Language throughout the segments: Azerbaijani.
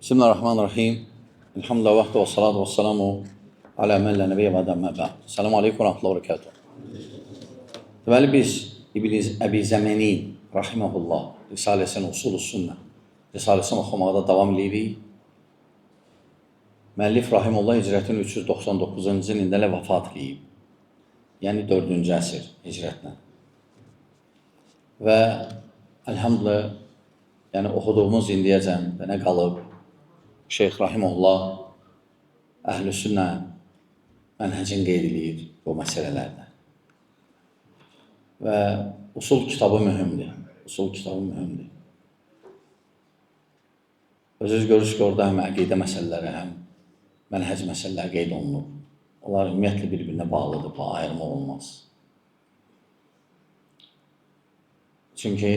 Bismillahirrahmanirrahim. Elhamdülillah vəxtə və salatu və salamu alə mən lə nəbiyyə və dəmmə bə'd. Selamu aleykum və rahmetullahi və barakatuhu. Deməli biz İbn Əbi Zəməni rahimehullah Risaləsinin Usulü Sünnə Risaləsini oxumaqda davam edirik. Müəllif rahimehullah hicrətin 399-cu ilində vəfat edib. Yəni 4-cü əsr hicrətlə. Və elhamdülillah yəni oxuduğumuz indiyəcən və nə qalıb Şeyx rahimehullah Əhl-i Sünnə mənhəcin qeyd edir bu məsələlərdə. Və usul kitabı mühümdür. Usul kitabı mühümdür. Özünüz görürsünüz ki, orada həm əqidə məsələləri, həm mənhəc məsələləri qeyd olunur. Onlar ümumiyyətlə bir-birinə bağlıdır, bu ayırma olmaz. Çünki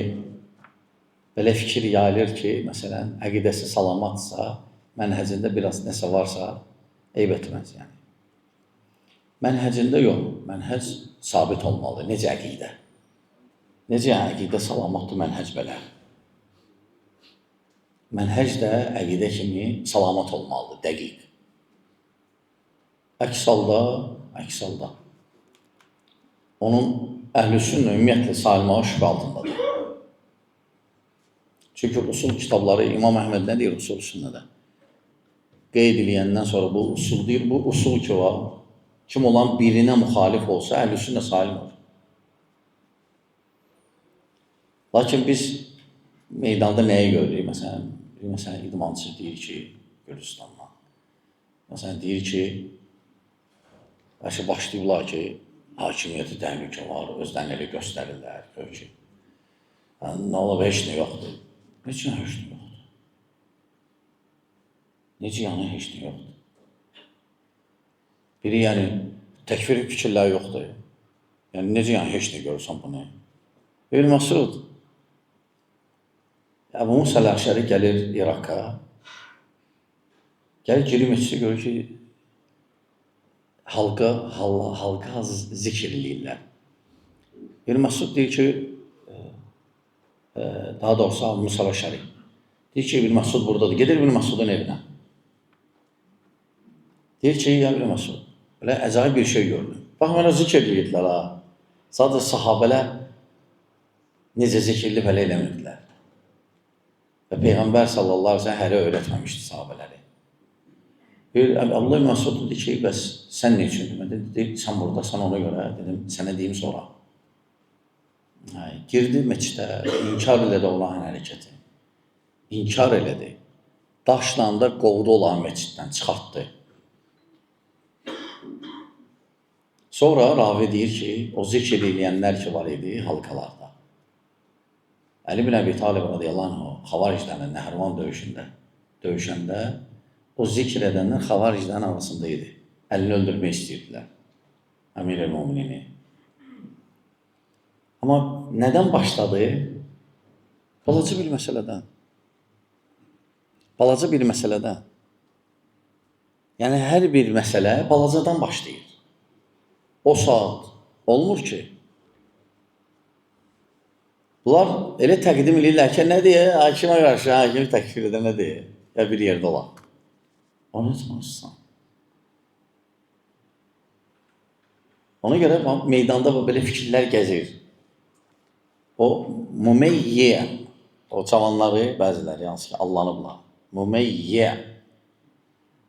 belə fikir yayılır ki, məsələn, əqidəsi salamatsa, mənhəcində biraz nəsə varsa, eyb etməz. Yəni. Mənhəcində yox, mənhəc sabit olmalı. Necə əqidə? Necə əqidə salamatdır, mənhəc belə? Mənhəc də əqidə kimi salamat olmalıdır, dəqiq. Əks halda, onun Əhl-i Sünnə ümumiyyətlə sayılmağı şübhə altındadır. Çünki usul kitabları, İmam Əhməd nə deyir usul sünnədə? Qeyd ediləyəndən sonra bu usul deyir, bu usul ki var, kim olan birinə müxalif olsa, Əhl-i Sünnə sayılmır. Lakin biz meydanda nəyi görürük? Məsələn, idmançı deyir ki, Gürcistandan. Məsələn, deyir ki, başlayıblar ki, hakimiyyəti təhlükə var, özlərini elə göstərirlər, gör ki, nə olub, heç nə yoxdur. Heç nə yoxdur. Necə yəni heç nə yoxdur? Biri yəni təkfir fikirləri yoxdur. Yəni necə yəni heç nə görürsən bunu? İbn Məsud Əbu Musa Əl-Əşəri gəlir İraqa. Gəlir girir məscidə görür ki, halqa zikr eləyirlər. İbn Məsud deyir ki, daha doğrusu Əbu Musa Əl-Əşəri deyir ki, İbn Məsud buradadır. Gedir İbn Məsudun evinə. Deyir ki, ya İbn Məsud, belə əcaib bir şey gördüm. Bax, mənə zikr edirdilər ha. Sadəcə sahabələr necə zikirli belə eləmirdilər. Və Peyğəmbər sallallahu aleyhi ve sellem hələ öyrətməmişdi sahabələri. Allah Məsud dedi ki, bəs sən ne üçün? Mən dedi, sən buradasan ona görə, dedim, sənə deyim sonra. Girdi meçdə, inkar elədi olan hərəkəti. İnkar elədi. Daşla da qovdu olan meçiddən, çıxartdı. Sonra ravi deyir ki, o zikr eləyənlər ki var idi halqalarda. Əli bin Əbi Talib radiyallahu anh, xavariclərlə Nəhərvan döyüşəndə o zikr edənlər xavariclərin arasında idi. Əlini öldürmək istəyirdilər. Əmir-el-Muminini. Amma nədən başladı? Balaca bir məsələdən. Yəni, hər bir məsələ balacadan başlayır. O saat olmur ki. Bunlar elə təqdim edirlər ki, nə deyə? Hakimə qarşı, hakimi təkfir edə nə deyə? Ya bir yerdə olar. Onu etməzsən. Ona görə meydanda belə fikirlər gəzir. O mümeyyə, o cavanları bəziləri, hansı ki, allanıblar. Mümeyyə.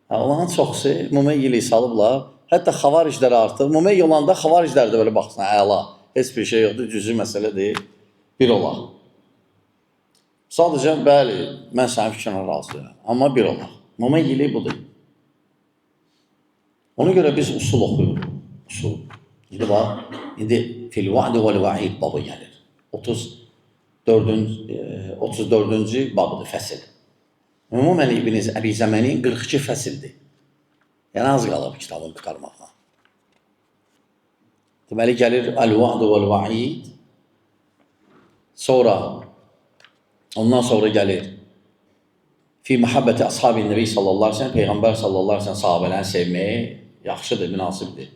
Onların çoxusu mümeyyəli salıblar. Hətta xavaricləri artıq. Mümeyyə olanda xavariclər də belə baxsın, əla. Heç bir şey yoxdur, cüzü məsələ deyil. Bir olar. Sadəcə, bəli, mən sənin fikrinə razıyam. Amma bir olar. Mümeyyəli budur. Ona görə biz usul oxuyuruq. Usul. İndi fil-va'di vəl-va'id babı gəlir. 34-cü babıdır, fəsil. Ümumən İbn Əbi Zəməni 42 fəsildir. Yəni, az qalıb kitabını tutarmağa. Deməli, gəlir Əl-Va'd vəl-Va'id. Ondan sonra gəlir Fi məhəbbəti ashab-i Nəbi sallallahu aleyhi ve sellem, Peyğəmbər sallallahu aleyhi ve sellem sahabələrini sevməyi yaxşıdır, münasibdir.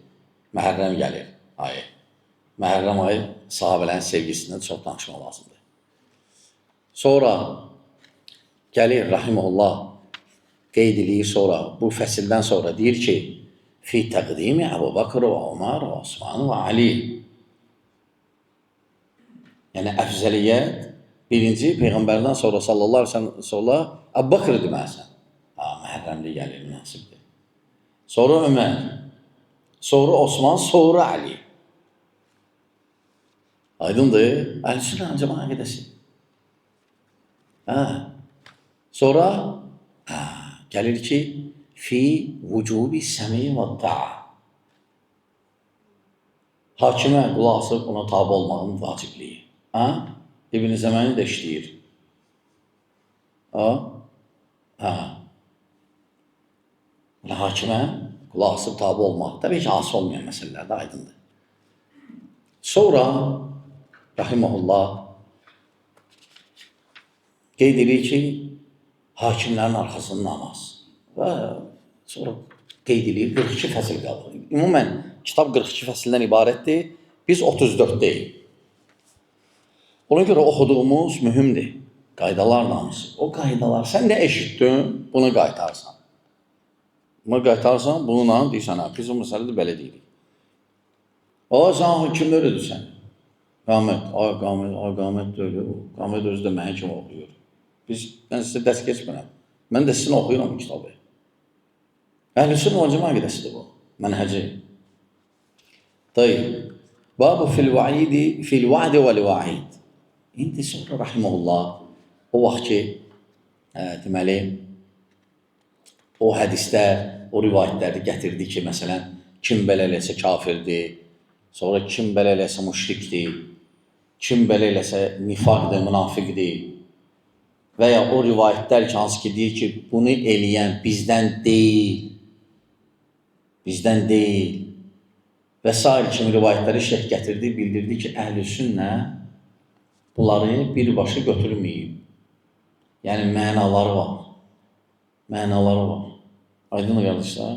Məhərrəm gəlir ayı. Məhərrəm ayı sahabələrin sevgisindən çox danışmaq lazımdır. Sonra gəlir, rahiməhullah, qeyd eləyir sonra, bu fəsildən sonra deyir ki, fi təqdimi Əbu Bakr və Ömər və Osman və Ali. Yəni, əfzəliyyət birinci Peyğəmbərdən sonra sallallahu aleyhi ve sellem sonra Əbu Bakr deməlisən. Məhərrəmli gəlir, münasibdir. Sonra Ömər, sonra Osman, sonra Ali. Aydındır? Əhl-i Cəmaə qədəsi. Sonra gəlir ki, fi vücubi səmi və ta'a. Hakimə qulaq asıb ona tabi olmağının vacibliyi. İbn-i Zəməni də işləyir. Hakimə qulaq asıb tabi olmaq. Təbii ki, asıl olmayan məsələlər də aydındır. Sonra, rahiməhullah, qeyd edir ki, hakimlərin arxasında namaz. Və sonra qeyd edir, 42 fəsil qalır. Ümumən, kitab 42 fəsildən ibarətdir, biz 34 deyil. Ona görə oxuduğumuz mühümdir, qaydalar namusu. O qaydalar, sən də eşitdin, bunu qaytarsan. Bunu qaytarsan, bununla deyirsən, biz o məsələdir, belə deyirik. Sən kimdə öyrədirsən? Qamət, qamət deyil, qamət özü də mənə kimi oxuyur. Mən sizə dərs keçmirəm. Mən də sizin oxuyuram bu kitabı. Əhl-i Sünnə və Cəmaə qədəsidir bu, mənhəci. Tayyib. Babu fil va'di vəl va'id. İndi sonra rahiməhullah, o vaxt ki, deməli, o hədislər, o rivayətləri gətirdi ki, məsələn, kim belə eləsə kafirdir, sonra kim belə eləsə müşrikdir, kim belə eləsə nifaqdır, münafiqdir və ya o rivayətlər ki, hansı ki, deyir ki, bunu eləyən bizdən deyil və s. kimi rivayətləri şeyh gətirdi, bildirdi ki, Əhl-i Sünnə bunları birbaşa götürməyib. Yəni, mənaları var. Aydın qardaşlar?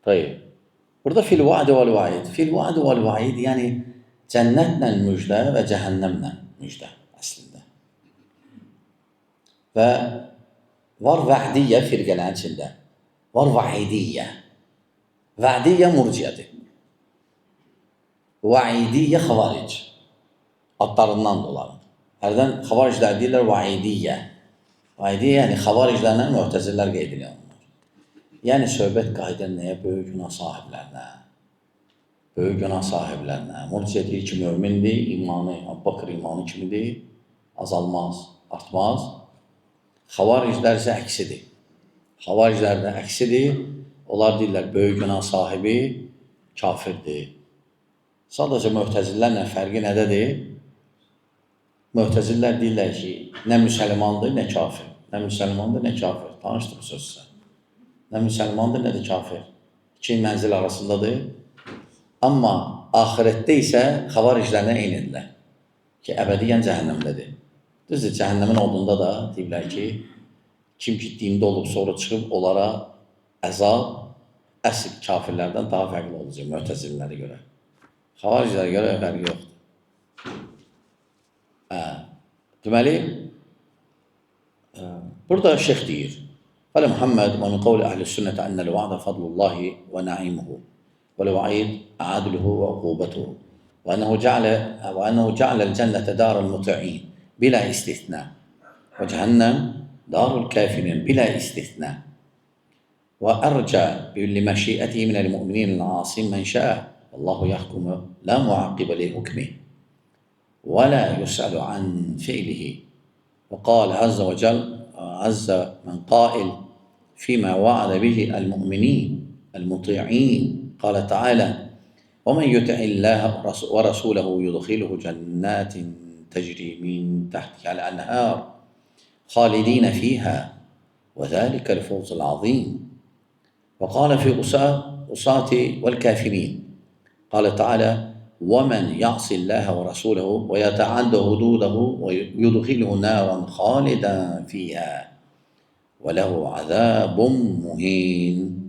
Tayyib. Burada fil va'di vəl va'id. Fil va'di vəl va'id, yəni cənnətlə müjdə və cəhənnəmlə müjdə əslində. Və var va'diyyə firqələrin içində. Var va'idiyyə. Va'diyyə murciyədir. Va'idiyyə xavaric. Adlarından dolayı. Hərdən xavariclər deyirlər va'idiyyə. Va'idiyyə, yəni xavariclərlə möhtəzirlər qeyd edir onlar. Yəni, söhbət qaydır nəyə? Böyük günah sahiblərinə. Murciyə deyir ki, mömindir, imanı, Əbu Bakr imanı kimidir, azalmaz, artmaz. Xavariclər isə əksidir. Xavariclər də əksidir. Onlar deyirlər, böyük günah sahibi kafirdir. Sadəcə möhtəzirlərlə fərqi nədədir? Möhtəzirlər deyirlər ki, nə müsəlmandır, nə kafir. Tanışdır bu sözsə. Nə müsəlmandır, nə də kafir. İki mənzil arasındadır. Amma ahirətdə isə xavariclərlə eynidirlər. Ki, əbədiyyən cəhənnəmdədir. Düzdür, cəhənnəmin odunda da deyirlər ki, kim ki dində olub sonra çıxıb onlara əzab əsl kafirlərdən daha fərqli olacaq möhtəzirlərə görə. Xavariclərə görə fərqi yoxdur. Deməli, burada şeyh deyir, قال محمد ومن قول أهل السنة أن الوعد فضل الله ونعيمه والوعيد عدله وعقوبته وأنه جعل الجنة دار المطيعين بلا استثناء وجهنم دار الكافرين بلا استثناء وأرجى لمشيئته من المؤمنين العاصين من شاء والله يحكم لا معقب لحكمه ولا يسأل عن فعله وقال عز وجل عز من قائل فيما وعد به المؤمنين المطيعين قال تعالى ومن يطع الله ورسوله يدخله جنات تجري من تحتها الأنهار خالدين فيها وذلك الفوز العظيم وقال في أصاة والكافرين قال تعالى ومن يعص الله ورسوله ويتعدى حدوده ويدخله نارا خالدا فيها وله عذاب مهين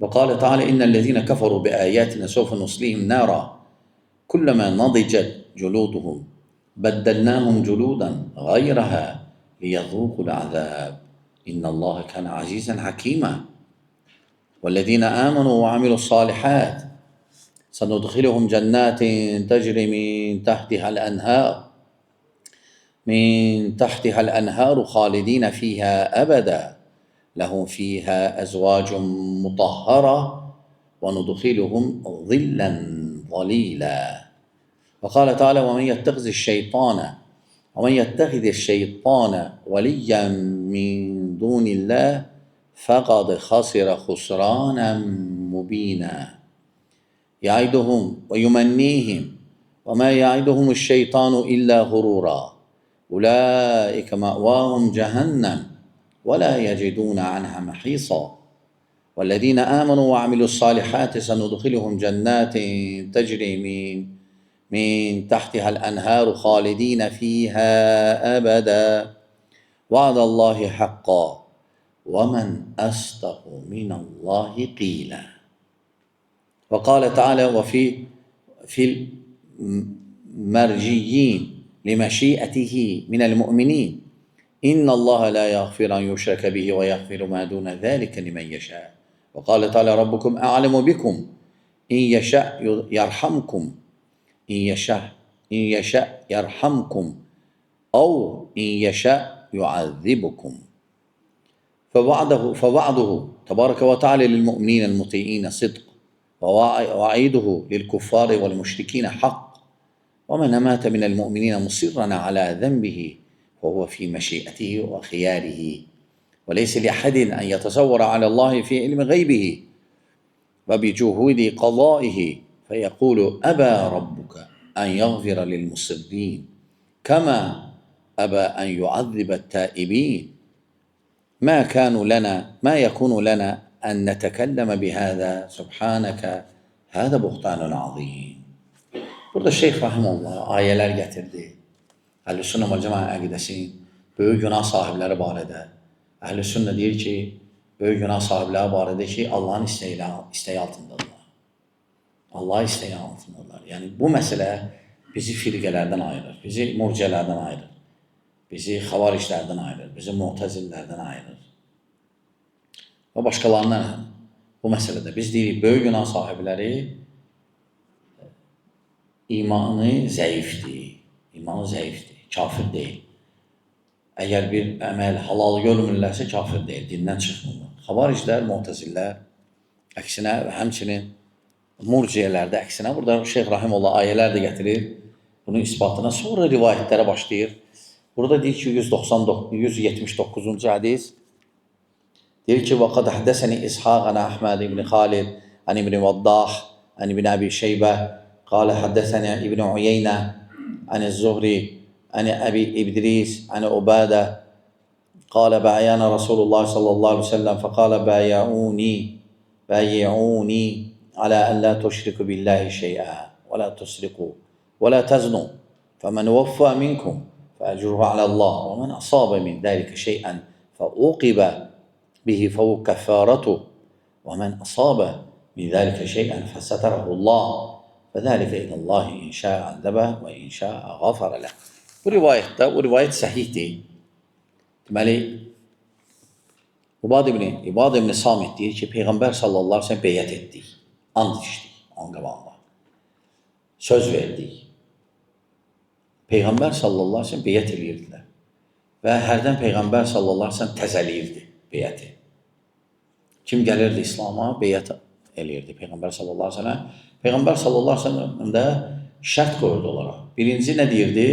وقال تعالى إن الذين كفروا بآياتنا سوف نصليهم نارا كلما نضجت جلودهم بدلناهم جلودا غيرها ليذوقوا العذاب İnnallaha kana azizan hakima. Vellezine amenu ve amilus salihat senudkhiluhum cennetin tecri min tahtiha'l enhar halidin fiha ebeda. Lehum fiha ezvacun mutahhara ve nudkhiluhum zillen zalila. Ve kâle Teala ve men yettehizi'ş-şeytâne veliyyen min dûnillâh fekad hasira husranen mubînâ. Ya'iduhum ve yumennihim ve ma ya'iduhumu'ş-şeytânu illâ gurûrâ. Ulaike ma'vâhum cehennem ve la yecidûne anha mahîsâ. وَالَّذ۪ينَ آمَنُوا وَعَمِلُوا الصَّالِحَاتِ سَنُدْخِلُهُمْ جَنَّاتٍ تَجْرِي من تحتها الأنهار خالدين فيها أبدا وعد الله حقا ومن أصدق من الله قيلا. وقال تعالى في المرجيين لمشيئته من المؤمنين إن الله لا يغفر أن يشرك به ويغفر ما دون ذلك لمن يشاء. وقال تعالى ربكم أعلم بكم إن يشاء يرحمكم إن يشاء يرحمكم أو إن يشاء يعذبكم. فوعده تبارك وتعالى للمؤمنين المطيعين صدق ووعيده للكفار والمشركين حق. ومن مات من المؤمنين مصرا على ذنبه فهو في مشيئته وخياره وليس لأحد أن يتصور على الله في علم غيبه وبجهود قضائه فيقول أبى ربك أن يغفر للمصرين كما أبى أن يعذب التائبين. ما يكون لنا أن نتكلم بهذا سبحانك هذا بهتان عظيم. Burada Şeyh Rahimullah ayələr gətirdi. Əhl-i-Sünnə vəl-Cemaə əqidəsinin böyük günah sahibləri barədə. Əhl-i-Sünnə deyir ki, böyük günah sahibləri barədə ki, Allahın istəyi altındadırlar. Allah istəyi altındadırlar. Yəni, bu məsələ bizi firqələrdən ayırır, bizi murciələrdən ayırır, bizi xavariclərdən ayırır, bizi mu'təzillərdən ayırır. Və başqalarından bu məsələdə biz deyirik, böyük günah sahibləri imanı zəifdir, kafir deyil. Əgər bir əməl halal görmürlərsə kafir deyil, dindən çıxmırlar. Xavariclər, mu'təzillər, əksinə və həmçinin murciyələrdə əksinə. Burada Şeyh Rahimullah ayələr də gətirir bunun isbatına. Sonra rivayətlərə başlayır. Burada deyir ki, 179-cu hədis deyir ki, وَقَدْ حَدَّسَنِي إِسْحَاقَ عَنْ أَحْمَدِ بْنِ خَالِدٍ عَنْ ابْنِ وَضَّاحٍ عَنْ ابْنِ أَبِي شَيْبَةَ قال حدثني ابن عيينة عن الزهري عن أبي إدريس عن عبادة قال بايعنا رسول الله صلى الله عليه وسلم فقال بايعوني على أن لا تشركوا بالله شيئا ولا تسرقوا ولا تزنوا فمن وفى منكم فأجره على الله ومن أصاب من ذلك شيئا فعوقب به فهو كفارته ومن أصاب من ذلك شيئا فستره الله فذلك إلى الله إن شاء عذبه وإن شاء غفر له. Bu rivayət səhihdir. Deməli, İbad ibn Samit deyir ki, Peyğəmbər sallallahu aleyhi ve sellem beyyət etdik, and içdik onun qabağında, söz verdik. Peyğəmbər sallallahu aleyhi ve sellem beyyət edirdilər və hərdən Peyğəmbər sallallahu aleyhi ve sellem təzəliyirdi beyyəti. Kim gəlirdi İslama, beyyət eləyirdi Peyğəmbər sallallahu aleyhi ve sellem. Peyğəmbər sallallahu aleyhi ve sellem də şərt qoyurdu onlara. Birinci nə deyirdi?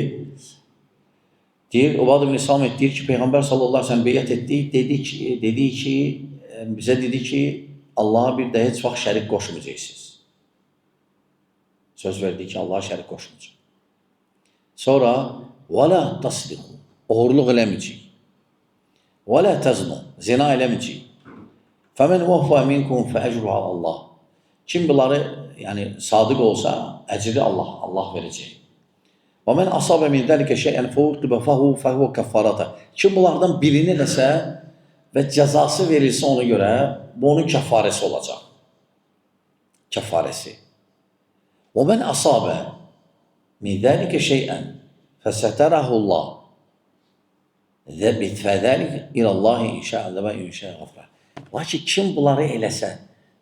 Deyir, Ubad ibn Samit deyir ki, Peyğəmbər sallallahu aleyhi ve sellem beyyət etdik, bizə dedi ki, Allaha bir də heç vaxt şərik qoşmayacaqsınız. Söz verdi ki, Allaha şərik qoşmayacaq. Sonra, وَلَا تَصْدِقُوا oğurluq eləməyəcək. وَلَا تَزْنُوا zina eləməyəcək. فَمَنْ وَفَّى مِنْكُمْ فَأَجْرُهَا اللّٰهِ Kim bunları sadıq olsa, əcri Allah verəcək. وَمَنْ أَصَابَ مِنْ ذَلِكَ شَيْئًا فَهُوَ كَفَّارَةً Kim bunlardan birini eləsə və cəzası verilsə ona görə, bu onun kəffarəsi olacaq. Kəffarəsi. وَمَنْ أَصَابَ مِنْ ذَلِكَ شَيْئًا فَسَتَرَهُ اللّٰهِ فَذَلِكَ إِلَى اللّٰهِ اِنْشَاءَ və اِنْشَاءَ غَفْرَ. Lakin kim bunları eləsə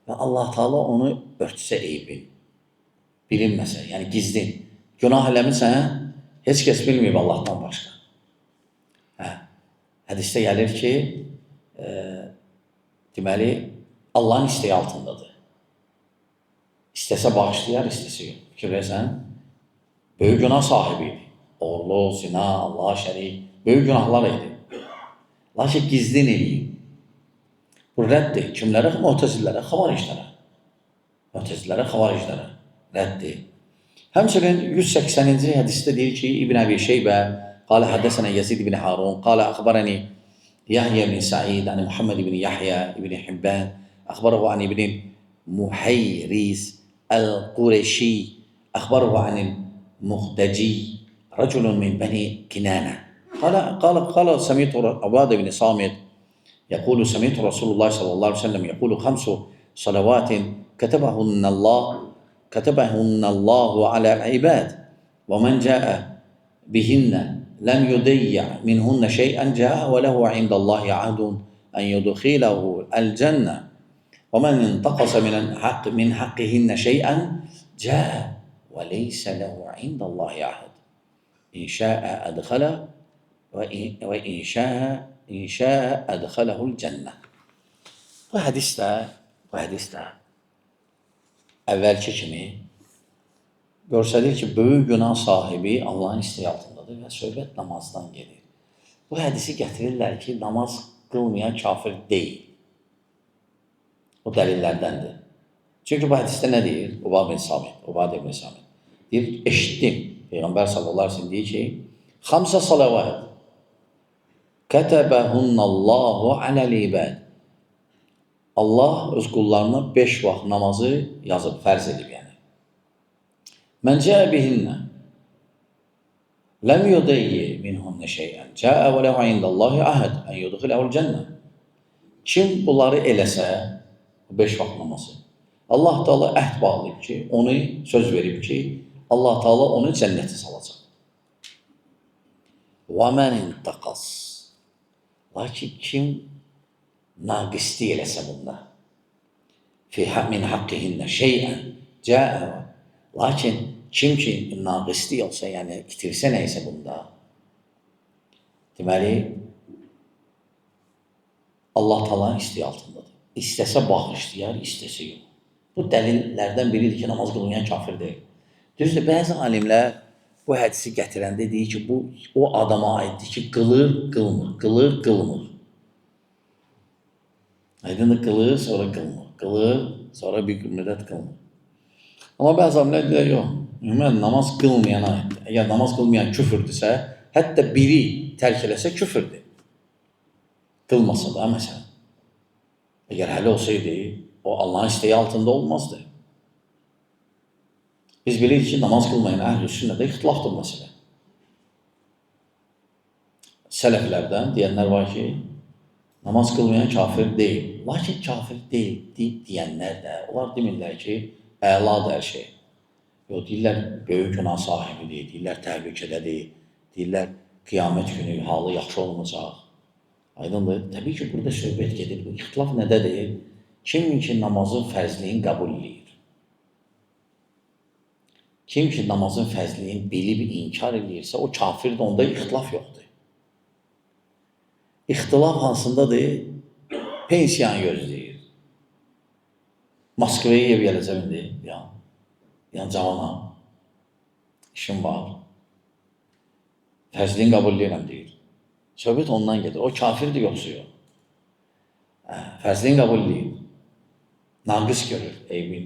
və Allah Teala onu örtsə eybi, bilinməsə, yəni gizlin, günah eləmirsən, heç kəs bilməyib Allahdan başqa. Hədisdə gəlir ki, deməli, Allahın istəyi altındadır. İstəsə bağışlayar, istəsə yox. Fikir versən, böyük günah sahibi idi. Oğurluq, zina, Allah'a şərik, böyük günahlar idi. Lakin gizlin eləyib. Bu rəddir. Kimlərə? Mu'təzillərə, xavariclərə. Mu'təzillərə, xavariclərə. Rəddir. Həmçinin 180-ci hədisdə deyir ki, İbn Əbi Şeybə قال حدثنا يزيد بن هارون قال أخبرني يحيى بن سعيد عن محمد بن يحيى بن حبان أخبره عن ابن محيريز القرشي أخبره عن المخدجي رجل من بني كنانة قال سمعت عبادة بن صامت يقول سمعت رسول الله صلى الله عليه وسلم يقول 5 صلوات كتبهن الله على العباد ومن جاء بهن لم يضيع منهن شيئا جاء وله عند الله عهد أن يدخله الجنة ومن انتقص من حقهن شيئا جاء وليس له عند الله عهد إن شاء أدخله وإن شاء أدخله الجنة. Bu hədisdə əvvəlki kimi görsəlir ki, böyük günah sahibi Allahın istəyi altındadır və söhbət namazdan gedir. Bu hədisi gətirirlər ki, namaz qılmayan kafir deyil. O dəlillərdəndir. Çünki bu hədisdə nə deyir? Ubadə ibn Samit. Deyir, eşitdim. Peyğəmbər sallallahu aleyhi ve sellem deyir ki, 5 salavat kətəbəhunnallahu aləl-ibad. Allah öz qullarına 5 vaxt namazı yazıb, fərz edib yəni. Mən cəə bihinnə ləm yudayyi minhunnə şeyən cəə və ləhu indallahi ahəd ən yudxiləhul cənnə. Kim bunları eləsə, 5 vaxt namazı, Allah Teala əhd bağlayıb ki, onu söz verib ki, Allah Teala onu cənnətə salacaq. Və mən intəqas. Lakin kim naqislik eləsə bunda, min haqqihinnə şeyən cəə. Lakin kim ki naqislik olsa, yəni itirsə nəysə bunda, deməli, Allah Teala'nın istəyi altındadır. İstəsə bağışlayar, istəsə yox. Bu dəlillərdən biridir ki, namaz qılmayan kafir deyil. Düzdür, bəzi alimlər bu hədisi gətirəndə deyir ki, bu o adama aiddir ki, qılır, qılmır. Aydındır, qılır, sonra qılmır. Qılır, sonra bir müddət qılmır. Amma bəzi alimlər deyir, yox, ümumən namaz qılmayana aiddir. Əgər namaz qılmayan küfürdürsə, hətta biri tərk eləsə küfürdür. Qılmasa da, məsələn. Əgər hələ olsaydı, o Allahın istəyi altında olmazdı. Biz bilirik ki, namaz qılmayan əhl-i sünnədə ixtilafdır məsələ. Sələflərdən deyənlər var ki, namaz qılmayan kafir deyil. Lakin kafir deyil deyənlər də, onlar demirlər ki, əladır hər şey. Yox, deyirlər, böyük günah sahibidir, deyirlər, təhlükədədir, deyirlər, qiyamət günü halı yaxşı olmayacaq. Aydındır. Təbii ki, burada söhbət gedir. Bu ixtilaf nədədir? Kim ki namazın fərzliyin qəbul edir? Kim ki namazın fərzliyin bilib inkar edirsə, o kafirdir, onda ixtilaf yoxdur. İxtilaf hansındadır? Pensiyanı gözləyir. Moskvaya ev gələcəm indi, yəni cavana. İşim var. Fərzliyin qəbul edirəm, deyir. Söhbət ondan gedir. O kafirdir, yoxsa yox. Fərzliyin qəbul edir. Naqis görür, eybin.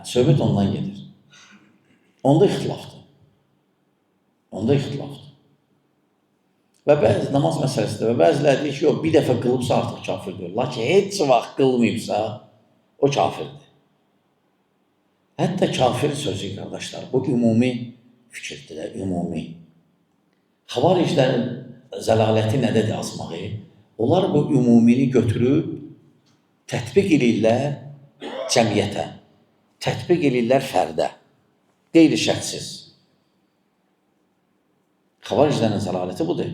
Söhbət ondan gedir. Onda ixtilafdır. Və bəzi namaz məsələsidir və bəziləri deyir ki, yox, bir dəfə qılıbsa artıq kafirdir. Lakin heç vaxt qılmayıbsa, o kafirdir. Hətta kafir sözü, qardaşlar, bu ümumi fikirdir də, ümumi. Xavariclərin zəlaləti nədədir azmağı? Onlar bu ümumini götürüb, tətbiq edirlər cəmiyyətə, tətbiq edirlər fərdə, qeyri-şəxsiz. Xavariclərin zəlaləti budur.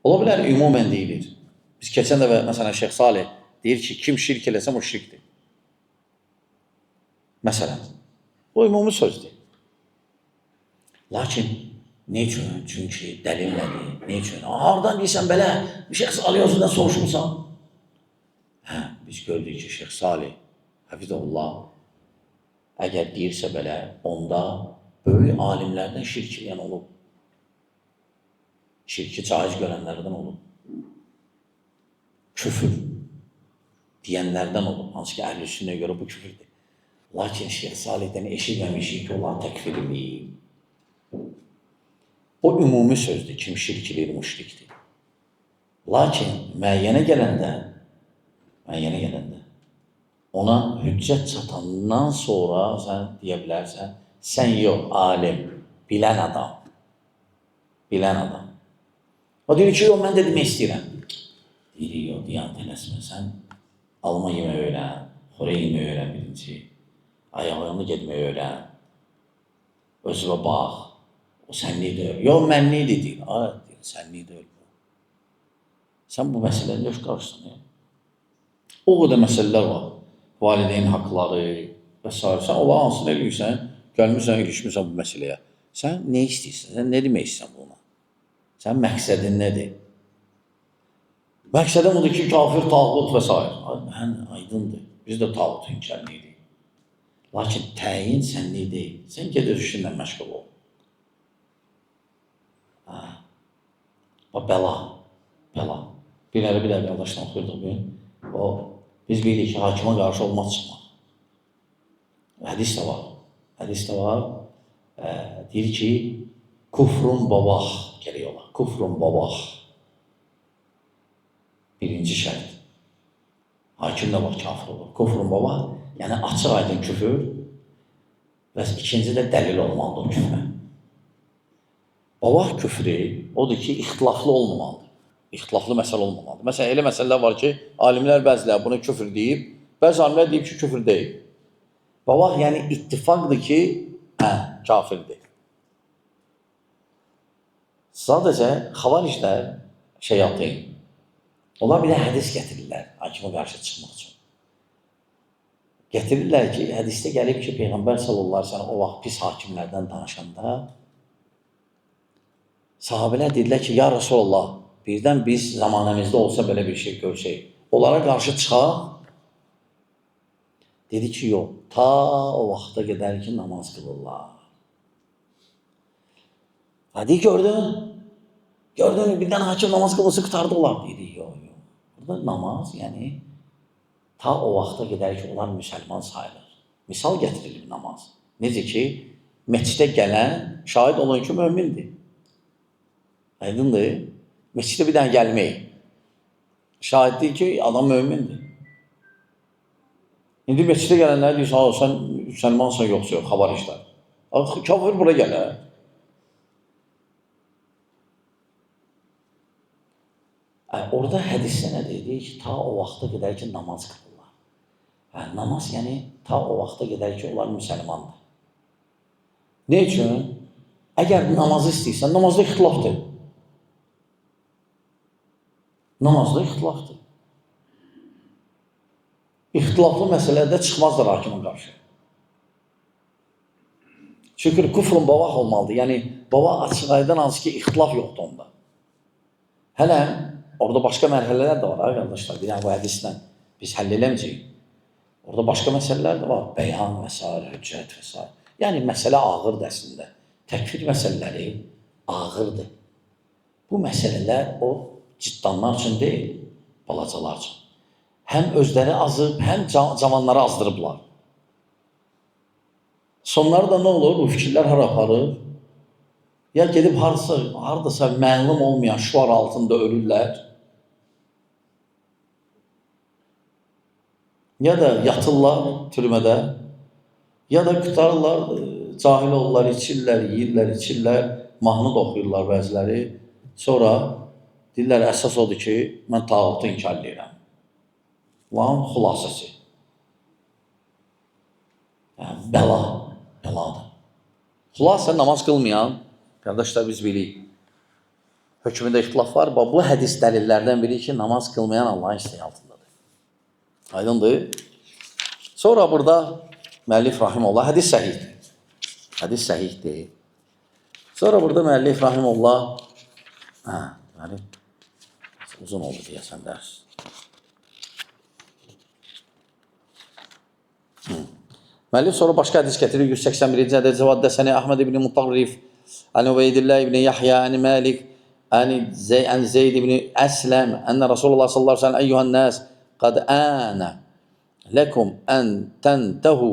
Ola bilər ümumən deyilir. Biz keçən dəfə məsələn Şeyx Salih deyir ki, kim şirk eləsə müşrikdir. Məsələn, bu ümumi sözdür. Lakin ne üçün? Çünki dəlil nədir? Ne üçün? Hardan deyirsən belə? Şeyx Salih özündən soruşmursan. Hə, biz gördük ki, Şeyx Salih, Hafizullah, əgər deyirsə belə, onda böyük alimlərdən şirk eləyən olub. Şirki caiz görənlərdən olub. Küfür deyənlərdən olub. Hansı ki, əhl-i sünnəyə görə bu küfürdür. Lakin Şeyx Salih'dən eşitməmişik ki, onlar təkfir eləyib. O ümumi sözdür, kim şirk eləyir, müşrikdir. Lakin müəyyənə gələndə, ona hüccət çatandan sonra sən deyə bilərsən, sən yox, alim, bilən adam. O deyir ki, yox, mən də demək istəyirəm. Deyir, yox, deyən tələsmə, sən alma yemək öyrən, xorə yemək öyrən birinci, ayağını getmək öyrən, özünə bax, o sənlik deyil. Yox, mənlik deyil. Deyir, sənlik deyil. Sən bu məsələdə yox qarşısın. O qədər məsələlər var. Valideyn haqları və s. Sən ola hansını eləyirsən, gəlmirsən, ilişmirsən bu məsələyə. Sən nə istəyirsən? Sən nə demək istəyirsən buna? Sən məqsədin nədir? Məqsədin budur ki, kafir, tağut və s. Aydındır. Biz də tağut inkərliyirik. Lakin təyin sənlik deyil. Sən gedir işinlə məşğul ol. Bəla. Bir dəqiqə qardaşdan oxuyurduq bugün. Biz bilirik ki, hakimə qarşı olmaz çıxmaq. Hədis də var. Deyir ki, kufrun babah gərək olar. Kufrun babah. Birinci şərt. Hakim də var, kafir olur. Kufrun babah, yəni açıq aydın küfür və ikinci də dəlil olmalıdır o küfrə. Babah küfrü odur ki, ixtilaflı olmamalıdır. İxtilaflı məsələ olmamalıdır. Məsələn, elə məsələlər var ki, alimlər bəzilər buna küfür deyib, bəzi alimlər deyib ki, küfür deyil. Babah yəni ittifaqdır ki, kafirdir. Sadəcə, xavariclər şeyatın, onlar bir də hədis gətirirlər, hakimə qarşı çıxmaq üçün. Gətirirlər ki, hədisdə gəlib ki, Peyğəmbər sallallahu aleyhi ve sellem o vaxt pis hakimlərdən danışanda, sahabələr dedilər ki, ya Resulallah, birdən biz zamanəmizdə olsa belə bir şey görsək, onlara qarşı çıxaq. Dedi ki, yox, ta o vaxta qədər ki, namaz qılırlar. Hadi gördün, birdən hakim namaz qılırsa qıtardı olar. Dedi, yox. Burada namaz, yəni, ta o vaxta qədər ki, onlar müsəlman sayılır. Misal gətirilir namaz. Necə ki, məscidə gələn, şahid olan ki, mömindir. Aydındır. Məscidə bir dənə gəlmək. Şahid deyil ki, adam mömindir. İndi məscidə gələnlər deyir, sən müsəlmansan yoxsa yox, xavariclər. Kafir bura gələr. Orada hədisdə nə deyir ki, ta o vaxta qədər ki, namaz qılırlar. Namaz, yəni, ta o vaxta qədər ki, onlar müsəlmandır. Ne üçün? Əgər namazı istəyirsən, namazda ixtilafdır. İxtilaflı məsələdə çıxmazlar hakimə qarşı. Çünki kufrun babah olmalıdır. Yəni, babah açıq aydan hansı ki, ixtilaf yoxdur onda. Hələ orada başqa mərhələlər də var, qardaşlar. Bir bu hədislə biz həll eləməyəcəyik. Orada başqa məsələlər də var. Bəyan və s. hüccət və s. Yəni, məsələ ağırdır əslində. Təkfir məsələləri ağırdır. Bu məsələlər o ciddanlar üçün deyil, balacalar üçün. Həm özləri azıb, həm cavanları azdırıblar. Sonları da nə olur? Bu fikirlər hara aparır? Ya gedib haradasa məlum olmayan şuar altında ölürlər, ya da yatırlar türmədə, ya da qutarırlar, cahil olurlar, içirlər, mahnı da oxuyurlar bəziləri. Sonra deyirlər, əsas odur ki, mən tağutu inkar edirəm. Lan xülasəsi. Bəladır. Xülasə namaz qılmayan, qardaşlar biz bilirik. hökmündə ixtilaf var. Bu hədis dəlillərdən biri ki, namaz qılmayan Allahın isteği altındadır. Aydındır. Sonra burada müəllif rahimehullah hədis səhihdir. Hədis səhihdir. Sonra burada müəllif rahimehullah deməli uzun oldu deyəsən dərs. Müəllif sonra başqa hədis gətirir. 181-ci hədis Həddəsəni Əhməd ibn Mutarrif an Ubeydillah ibn Yahya an Malik an Zeyd ibn Əsləm ənə Rasulullah sallallahu əleyhi və səlləm eyyuhan nas qad ana lakum an tantahu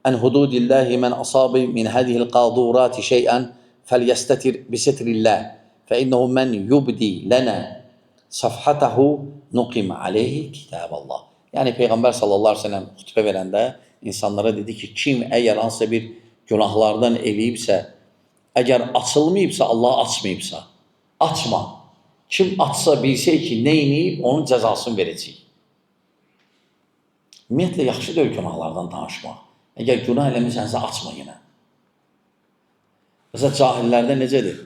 an hududillahi man asaba min hadhihi al-qadurat shay'an falyastatir bi sitrillah fa innahu man yubdi lana safhatahu nuqim alayhi kitaballah. Yəni Peyğəmbər sallallahu əleyhi və səlləm xutbə verəndə insanlara dedi ki, kim əgər hansısa bir günahlardan eləyibsə, əgər açılmayıbsa, Allah açmayıbsa, açma. Kim açsa bilsə ki, nə eləyib, onun cəzasını verəcək. Ümumiyyətlə, yaxşı deyil günahlardan danışmaq. Əgər günah eləmisənsə, açma yenə. Məsələn, cahillərdə necədir?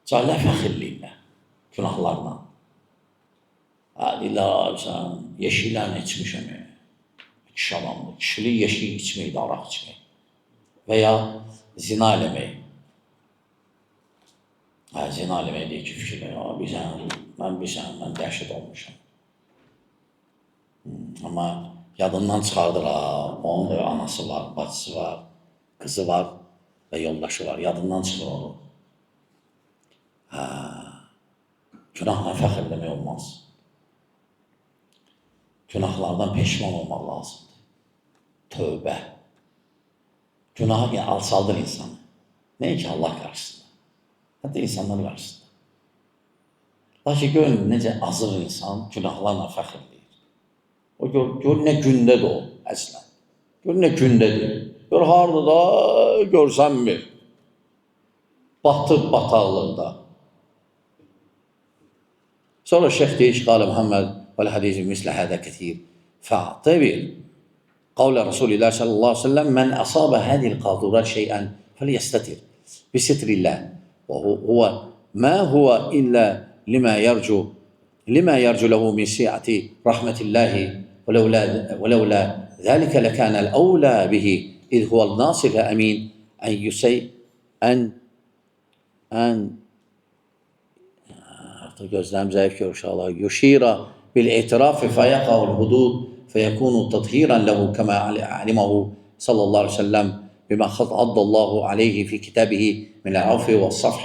Cahillər fəxirliyirlər günahlarla. Deyirlər, sən yeşilən içmişəm. Kişi adamdır. Kişilik yeşil içməkdir, araq içmək. Və ya zina eləmək. Zina eləmək deyir ki, fikirlər, mən dəhşət olmuşam. Amma yadından çıxardır, onun da anası var, bacısı var, qızı var və yoldaşı var. Yadından çıxır onu. Günahla fəxr eləmək olmaz. Günahlardan peşman olmaq lazımdır. Tövbə. Günaha alçaldır insanı. Nəyə ki, Allah qarşısında. Hətta insanlar qarşısında. Lakin görün, necə azır insan günahlarla fəxr edir. O gör nə gündədir o, əslən. Gör nə gündədir. Gör harada da görsənmir. Batıb bataqlıqda. Sonra şeyh deyir ki, qalə Muhammed والحديث مثل هذا كثير فاعتبر قول رسول الله صلى الله عليه وسلم من أصاب هذه القاذورات شيئا فليستتر بستر الله وهو ما هو إلا لما يرجو له من سعة رحمة الله ولولا ذلك لكان الأولى به إذ هو الناصر الأمين gözlerim zayıf görüş Allah yushira بالاعتراف فيقع الحدود فيكون تطهيرا له كما علمه صلى الله عليه وسلم بما خط الله عليه في كتابه من العفو والصفح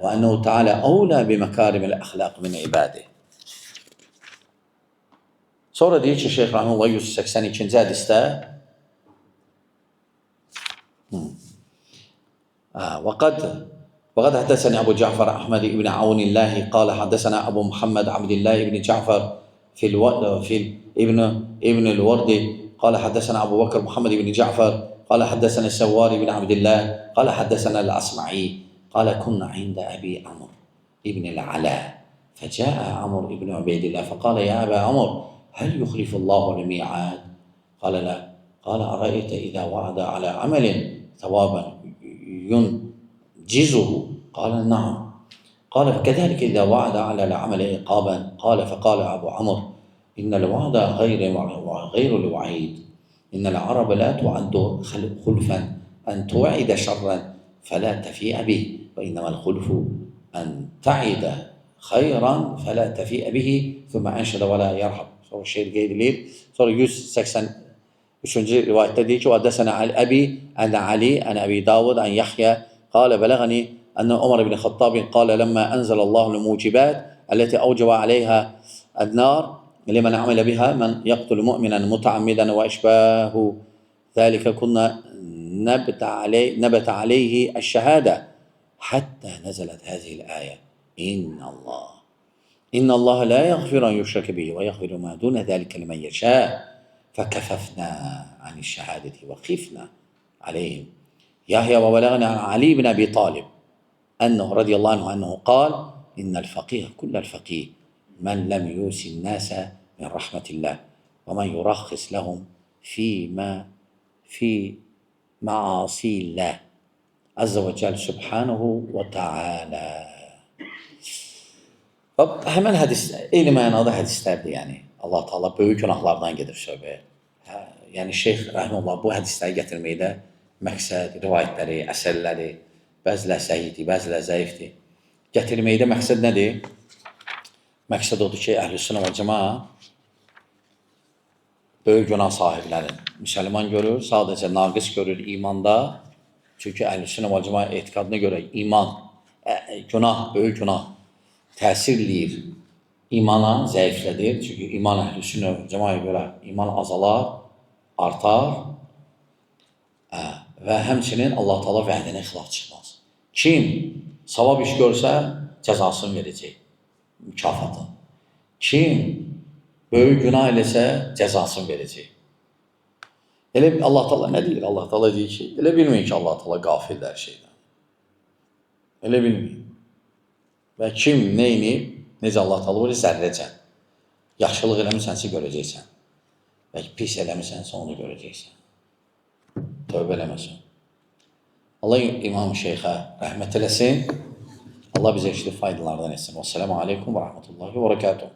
وأنه تعالى أولى بمكارم الأخلاق من عباده. Sonra deyir ki Şeyh Rahimullah 182. hədisdə وقد حدثني أبو جعفر أحمد بن عون الله قال حدثنا أبو محمد عبد الله بن جعفر في ابن الورد قال حدثنا أبو بكر محمد بن جعفر قال حدثنا السواري بن عبد الله قال حدثنا الأصمعي قال كنا عند أبي عمرو ابن العلاء فجاء عمرو بن عبيد الله فقال يا أبا عمرو هل يخلف الله الميعاد؟ قال لا. قال أرأيت إذا وعد على عمل ثوابا ينجزه؟ قال نعم. قال فكذلك إذا وعد على العمل عقابا؟ قال فقال أبو عمرو إن الوعد غير الوعيد. إن العرب لا تعد خلفا أن توعد شرا فلا تفيء به وإنما الخلف أن تعد خيرا فلا تفيء به ثم أنشد ولا يرحب. Sonra şiir geydilir. Sonra 183. rivayette diyor ki وحدثنا أبي عن علي عن أبي داود عن يحيى قال بلغني أن عمر بن الخطاب قال لما أنزل الله الموجبات التي أوجب عليها النار لمن عمل بها من يقتل مؤمنا متعمدا وإشباه ذلك كنا نبت عليه الشهادة حتى نزلت هذه الآية إن الله لا يغفر أن يشرك به ويغفر ما دون ذلك لمن يشاء فكففنا عن الشهادة وخفنا عليهم. يحيى وبلغنا عن علي بن أبي طالب أنه رضي الله عنه أنه قال إن الفقيه كل الفقيه من لم يوصي الناس من رحمة الله ومن يرخص لهم في معاصي الله عز وجل سبحانه وتعالى. Bax, həmən hədis, eyni mənada hədislərdir, yəni. Allah Taala böyük günahlardan gedir söhbət. Hə, yəni Şeyx Rəhimullah bu hədisləri gətirməkdə məqsəd, rivayətləri, əsərləri, bəziləri səhihdir, bəziləri zəifdir. Gətirməkdə məqsəd nədir? Məqsəd odur ki, Əhlüsünnə və Cəmaə böyük günah sahiblərin müsəlman görür, sadəcə naqis görür imanda. Çünki Əhlüsünnə və Cəmaə etiqadına görə iman, günah, böyük günah təsir eləyir, imana zəiflədir. Çünki iman Əhlüsünnə və Cəmaəyə görə iman azalar, artar və həmçinin Allah Taala vədinə xilaf çıxmaz. Kim savab iş görsə, cəzasını verəcək, mükafatı. Kim böyük günah eləsə, cəzasını verəcək. Elə Allah Taala nə deyir? Allah Taala deyir ki, elə bilməyin ki, Allah Taala qafildir hər şeydən. Elə bilməyin. Və kim neyini, necə Allah Taala buyurur, zərrəcən. Yaxşılıq eləmisənsə görəcəksən. Və pis eləmisənsə onu görəcəksən. Tövbə eləməsin. Allah İmam Şeyxə rəhmət eləsin. Allah bizə eşidib faydalardan etsin. Vəssalamu aleykum və rəhmətullahi və bərəkatuhu.